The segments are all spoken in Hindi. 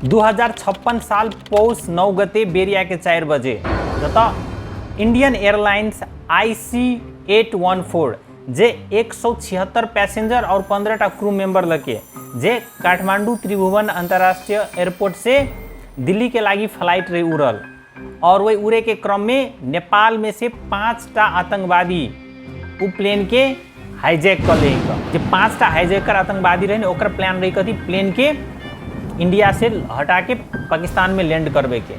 2056 साल पौष 9 गते बेरिया के 4 बजे जता इंडियन एयरलाइंस IC814 जे 176 पैसेंजर और 15टा क्रू मेंबर लगे जे काठमांडू त्रिभुवन अंतर्राष्ट्रीय एयरपोर्ट से दिल्ली के लागी फ्लाइट रही उड़ल और वही उड़े के क्रम में नेपाल में से 5टा आतंकवादी उ प्लेन के हाईजैक कर ले जो 5टा हाईजैकर आतंकवादी रहे ओकर प्लान रही कथी प्लेन के इंडिया से हटा के पाकिस्तान में लैंड करवे के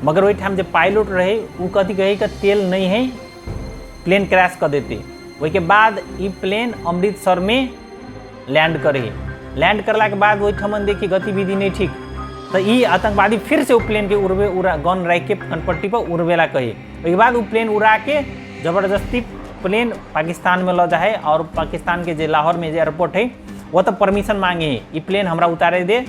मगर वही ठाम जो पायलट रहे वो कथी कही का तेल नहीं है प्लेन क्रैश कर देते वही के बाद ये प्लेन अमृतसर में लैंड करे लैंड करला के बाद वही ठमन देखी गतिविधि नहीं ठीक तो ये आतंकवादी फिर से वो प्लेन के उड़ा गन रख के कनपट्टी पर उड़वेला कहे उसके बाद वो प्लेन उड़ा के जबरदस्ती प्लेन पाकिस्तान में ल जाए और पाकिस्तान के जो लाहौर में जो एयरपोर्ट है वो तो परमिशन मांगे है ये प्लेन हमरा उतारे दे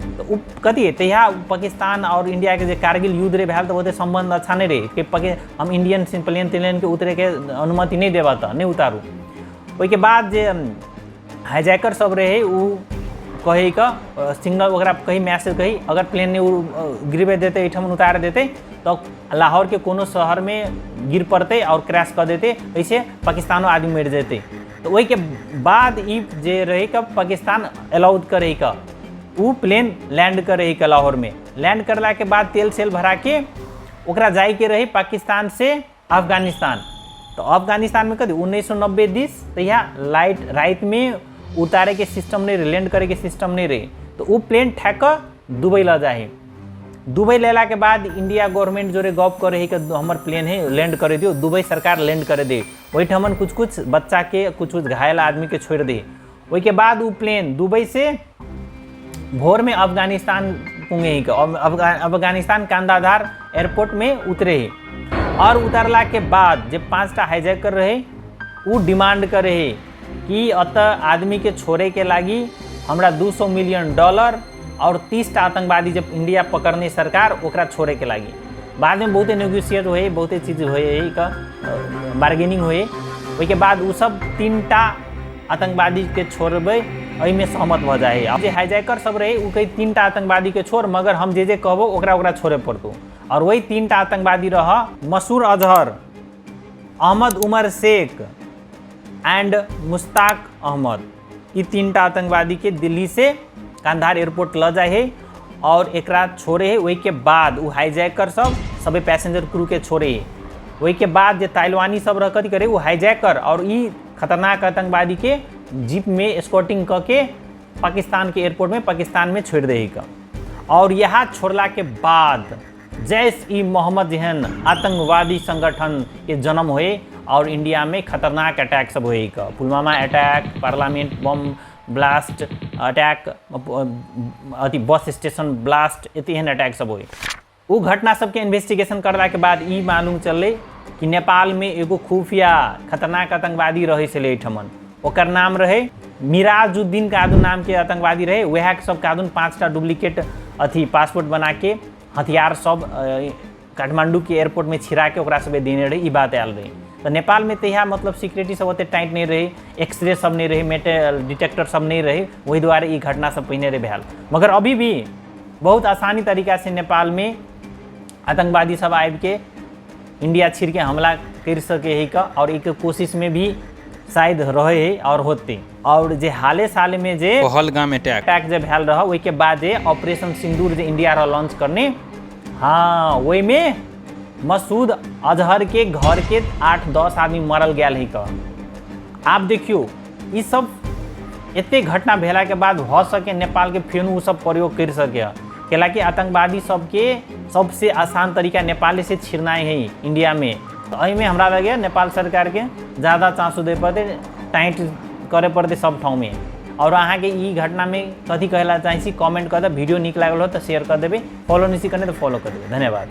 तो कथी है तहिया पाकिस्तान और इंडिया के जो कारगिल युद्ध रहे भैल तो वो संबंध अच्छा नहीं रहे कि हम इंडियन प्लेन के उतरे के अनुमति नहीं देवा था नहीं उतारू वही के बाद जो हाईजैकर सब रहे वो कही का सिग्नल वगैरह कही मैसेज कही अगर प्लेन ने गिरवे देते इठमन उतार देते तो लाहौर के कोनो शहर में गिर पड़ते और क्रैश कर देते ऐसे पाकिस्तानों आदमी मर जाते तो वही के बाद ये जे रही का पाकिस्तान अलाउड करे का वो प्लेन लैंड करे का लाहौर में लैंड करला के बाद तेल सेल भरा के ओकरा जाए के रही पाकिस्तान से अफगानिस्तान तो अफगानिस्तान में कभी 1990 दिस तो यहाँ रात में उतारे के सिस्टम नहीं रहे लैंड करे के सिस्टम नहीं रहे तो वो प्लेन ठेक दुबई ला जाए दुबई लेला के बाद इंडिया गवर्नमेंट जो गप करे कि हमार प्लेन है लैंड करे दियो दुबई सरकार लैंड करे दे वही ठमन कुछ बच्चा के कुछ घायल आदमी के छोड़ दे वही के बाद वो प्लेन दुबई से भोर में अफगानिस्तान पुंगे ही अफगानिस्तान कांदाधार एयरपोर्ट में उतरे ही और उतरला के बाद जब 5टा हाईजैकर रहे वो डिमांड करे है कि अत आदमी के छोड़े के लागी हमरा $200 मिलियन और 30टा आतंकवादी जब इंडिया पकड़ने सरकार ओकरा छोड़े के लागी बाद में बहुते नेगोशिएट हुए बहुते चीज़ हुए का बार्गेनिंग हुए वही के बाद वो सब 3टा आतंकवादी के छोड़बे में सहमत हो जाए अब जो हाईजैकर सब रहे वो कई 3टा आतंकवादी के छोड़ मगर हम जे कहबो ओकरा छोड़े पड़तो और वही 3टा आतंकवादी रहा मसूर अजहर अहमद उमर शेख एंड मुश्ताक अहमद ये 3टा आतंकवादी के दिल्ली से कांधार एयरपोर्ट ल जाए है और एकरा छोड़े है वही के बाद वो हाईजैकर सब पैसेंजर क्रू के छोड़े है वही के बाद जो ताइवानी सब रह कथी करे वो हाईजैकर और ये खतरनाक आतंकवादी के जीप में एस्कॉर्टिंग करके पाकिस्तान के एयरपोर्ट में पाकिस्तान में छोड़ देगा और यहाँ छोड़ला के बाद जैश-ई-मोहम्मद जहन आतंकवादी संगठन के जन्म हुए और इंडिया में खतरनाक अटैक सब हुए Pulwama attack parliament bomb blast attack अति बस स्टेशन ब्लास्ट एहन अटैक सब हुए वो घटना सबके इन्वेस्टिगेशन करला के बाद ये मालूम चले कि नेपाल में एगो खुफिया खतरनाक आतंकवादी रहे से ठमन ओकर नाम रहे मिराजुद्दीन कादुन नाम के आतंकवादी रहे वह सब कादुन 5टा डुप्लीकेट अथी पासपोर्ट बना के हथियार सब काठमांडू के एयरपोर्ट में छिड़ा के ओकरा सब देने रहे बात आयल रही तो नेपाल में तो यहाँ मतलब सिक्योरिटी सब ओते टाइट नहीं रहे एक्सरे सब नहीं रहे मेटल डिटेक्टर सब नहीं रहे वही द्वारा ये घटना सब पहने रहे भैल मगर अभी भी बहुत आसानी तरीका से नेपाल में आतंकवादी सब आब के इंडिया छिड़ के हमला कर सके है का और एक कोशिश में भी शायद रहे है और होते और जे हाले साल में जे पहलगाम अटैक जब भैल रहा वही के बाद जे ऑपरेशन सिंदूर जे इंडिया लॉन्च करने हाँ वही में मसूद अजहर के घर के 8-10 आदमी मरल गया है का आप देखियो ये सब इतने घटना भेला के बाद हो सके नेपाल के फिर वो सब प्रयोग कर सके कैला कि आतंकवादी सबके सबसे आसान तरीका नेपाल से छिड़ना है इंडिया में तो अही में हमरा लगे नेपाल सरकार के ज़्यादा चांसो दे पड़ते टाइट करे पड़ते सब ठाव में और अहाँ के ई घटना में कथी कहला चाहिए कमेंट कर दे वीडियो निक लागल हो तो शेयर कर देवे फॉलो नहीं करने तो फॉलो कर देवे धन्यवाद।